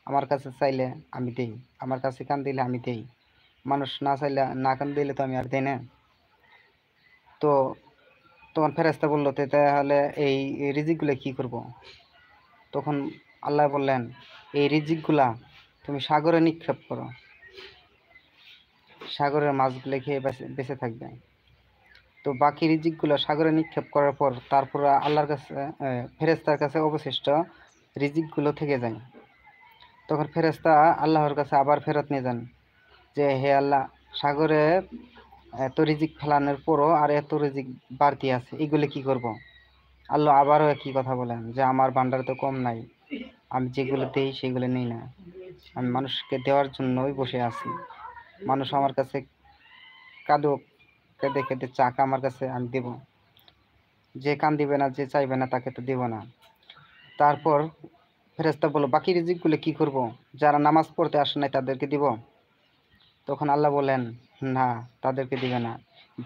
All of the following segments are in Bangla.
আমার কাছে চাইলে আমি দেই, আমার কাছে কান দিলে আমি দেই। মানুষ না চাইলে না কান দিলে তো আমি আর দেই না। তো তখন ফেরেশতা বলল, তাহলে এই রিজিকগুলো কি করব? তখন আল্লাহ বললেন, এই রিজিকগুলা তুমি সাগরে নিক্ষেপ করো, সাগরের মাছগুলো খেয়ে বেঁচে থাকবে। তো বাকি রিজিকগুলো সাগরে নিক্ষেপ করার পর তারপর আল্লাহর কাছে ফেরেশতার কাছে অবশিষ্ট রিজিকগুলো থেকে যায়। তখন ফেরেশতা আল্লাহর কাছে আবার ফেরত নিয়ে যান যে, হে আল্লাহ, সাগরে এত রিজিক ফেলানোর পরও আর এত রিজিক বাড়তি আছে, এগুলো কি করব? আল্লাহ আবারও একই কথা বলেন যে, আমার ভান্ডারে তো কম নাই, আমি যেগুলো দেই সেগুলো নেই না, আমি মানুষকে দেওয়ার জন্যই বসে আছি। মানুষ আমার কাছে কাঁদুক, কেঁদে কেঁদে চাক আমার কাছে, আমি দেব। যে কান দিবে না, যে চাইবে না, তাকে তো দেব না। তারপর ফেরেশতা বলল, বাকি রিজিকগুলো কি করব? যারা নামাজ পড়তে আসে নাই তাদেরকে দিব? তখন আল্লাহ বলেন, না, তাদেরকে দিবে না।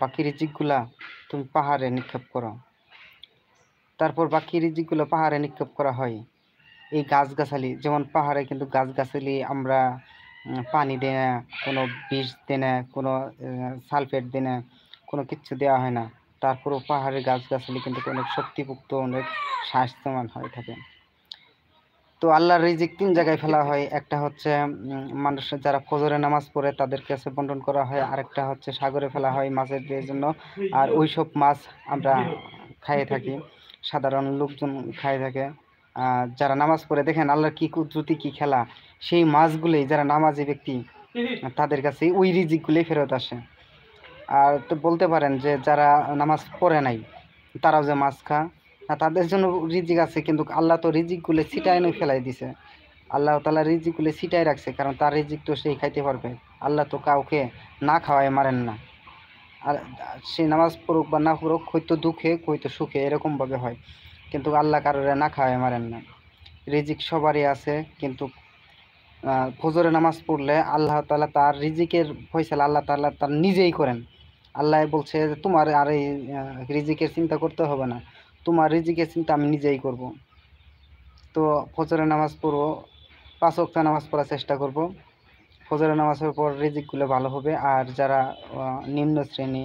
বাকি রিজিকগুলা তুমি পাহাড়ে নিক্ষেপ করো। তারপর বাকি রিজিকগুলো পাহাড়ে নিক্ষেপ করা হয়। এই গাছগাছালি, যেমন পাহাড়ে কিন্তু গাছগাছালি আমরা পানি দিই না, কোনো বিষ দিই না, কোনো সালফেট দিই না, কোনো কিচ্ছু দেওয়া হয় না। তারপরেও পাহাড়ের গাছগাছালি কিন্তু অনেক শক্তিযুক্ত, অনেক স্বাস্থ্যবান হয়ে থাকে। তো আল্লাহর রিজিক তিন জায়গায় ফেলা হয়। একটা হচ্ছে মানুষের যারা ফজরে নামাজ পড়ে তাদের কাছে বন্টন করা হয়, আরেকটা হচ্ছে সাগরে ফেলা হয় মাছের জন্য। আর ওইসব মাছ আমরা খাইয়ে থাকি, সাধারণ লোকজন খাইয়ে থাকে। যারা নামাজ পড়ে, দেখেন আল্লাহর কি কুদরতি, কি খেলা, সেই মাছগুলোই যারা নামাজি ব্যক্তি তাদের কাছে ওই রিজিকগুলোই ফেরত আসে। আর তো বলতে পারেন যে যারা নামাজ পড়ে নাই তারাও যে মাছ খা, তাদের জন্য রিজিক আছে, কিন্তু আল্লাহ তো রিজিকগুলো ছিটায় এনে ফেলাই দিছে। আল্লাহ তাআলা রিজিকগুলো ছিটায় রাখছে, কারণ তার রিজিক তো সেই খাইতে পারবে। আল্লাহ তো কাউকে না খাওয়ায় মারেন না। আর সে নামাজ পড়ুক বা না পড়ুক, হয়তো দুঃখে হয়তো সুখে, এরকম ভাবে হয়, কিন্তু আল্লাহ কারোরে না খাওয়ায় মারেন না। রিজিক সবারই আছে, কিন্তু ফজরে নামাজ পড়লে আল্লাহ তাআলা তার রিজিকের ফয়সালা আল্লাহ তাআলা তার নিজেই করেন। আল্লাহ বলছে যে, তোমার আর এই রিজিকের চিন্তা করতে হবে না, তোমার রিজিকের চিন্তা আমি নিজেই করব। তো ফজরের নামাজ পড়বো, 5 ওয়াক্ত নামাজ পড়ার চেষ্টা করব। ফজরের নামাজের পর রিজিকগুলো ভালো হবে। আর যারা নিম্ন শ্রেণী,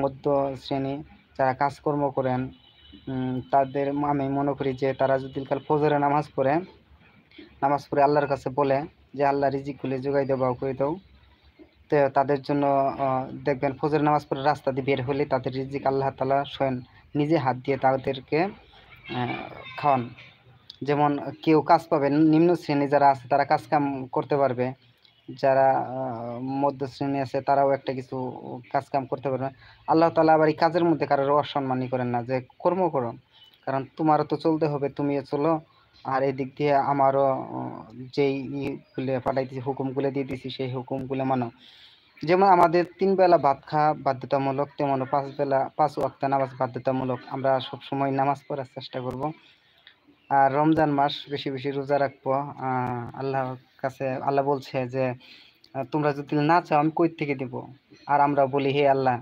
মধ্য শ্রেণী, যারা কাজকর্ম করেন, তাদের আমি মনে করি যে তারা যদি কাল ফজরের নামাজ পড়ে আল্লাহর কাছে বলে যে, আল্লাহ রিজিকগুলো যোগাই দাও বা করে দাও, তো তাদের জন্য দেখবেন ফজরের নামাজ পড়ে রাস্তা দিয়ে বের হলে তাদের রিজিক আল্লাহ তাআলা স্বয়ং নিজে হাত দিয়ে তাদেরকে খাওয়ান। যেমন কেউ কাজ পাবে, নিম্ন শ্রেণী যারা আছে তারা কাজ কাম করতে পারবে, যারা মধ্য শ্রেণী আছে তারাও একটা কিছু কাজ কাম করতে পারবে। আল্লাহ তাআলা আবার এই কাজের মধ্যে কারোর অসম্মানই করেন না, যে কর্ম করো, কারণ তোমারও তো চলতে হবে, তুমিও চলো। আর এদিক দিয়ে আমারও যেই ইগুলো পাঠাইতেছি, হুকুমগুলো দিয়ে দিছি, সেই হুকুমগুলো মানো। যেমন আমাদের 3 বেলা ভাত খাওয়া বাধ্যতামূলক, তেমন 5 ওয়াক্ত নামাজ বাধ্যতামূলক। আমরা সবসময় নামাজ পড়ার চেষ্টা করব। আর রমজান মাস বেশি বেশি রোজা রাখবো। আল্লাহর কাছে আল্লাহ বলছে যে, তোমরা যদি না চাও আমি কই থেকে দেব? আর আমরা বলি, হে আল্লাহ,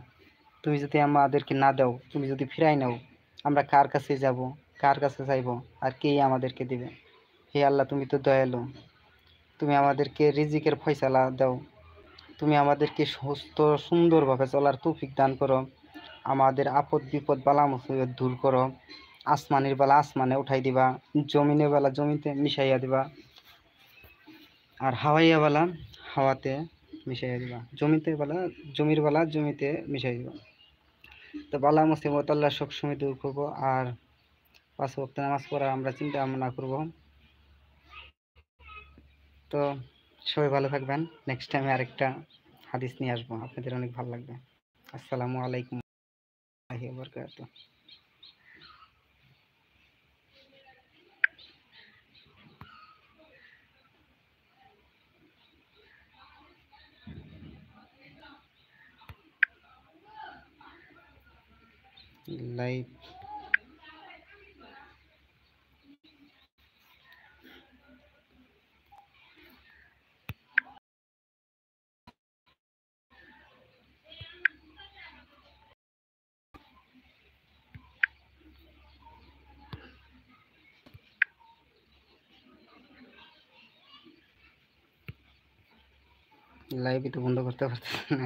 তুমি যদি আমাদেরকে না দাও, তুমি যদি ফিরাই নাও, আমরা কার কাছে যাব, কার কাছে চাইবো, আর কে আমাদেরকে দিবে? হে আল্লাহ, তুমি তো দয়ালু, তুমি আমাদেরকে রিজিকের ফয়সালা দাও, তুমি আমাদেরকে সুস্থ সুন্দরভাবে চলার তৌফিক দান করো, আমাদের আপদ বিপদ বালা মুসিবত দূর করো, আসমানের বেলা আসমানে উঠাই দিবা, জমিনের বেলা জমিতে মিশাইয়া দিবা, আর হাওয়াইয়া বেলা হাওয়াতে মিশাইয়া দিবা, জমিতে বেলা জমির বেলা জমিতে মিশাই দিবা। তো বালা মুসিবত আল্লাহ সবসময় দূর করবো। আর 5 ওয়াক্ত নামাজ পড়া আমরা চিন্তা ভাবনা করবো। তো সবাই ভালো থাকবেন। নেক্সট টাইমে আরেকটা হাদিস নিয়ে আসবো, আপনাদের অনেক ভালো লাগবে। আসসালামু আলাইকুম ওয়া রাহমাতুল্লাহি ওয়া বারাকাতুহু। লাইভ লাইভই তো বন্ধ করতে পারতেছি না।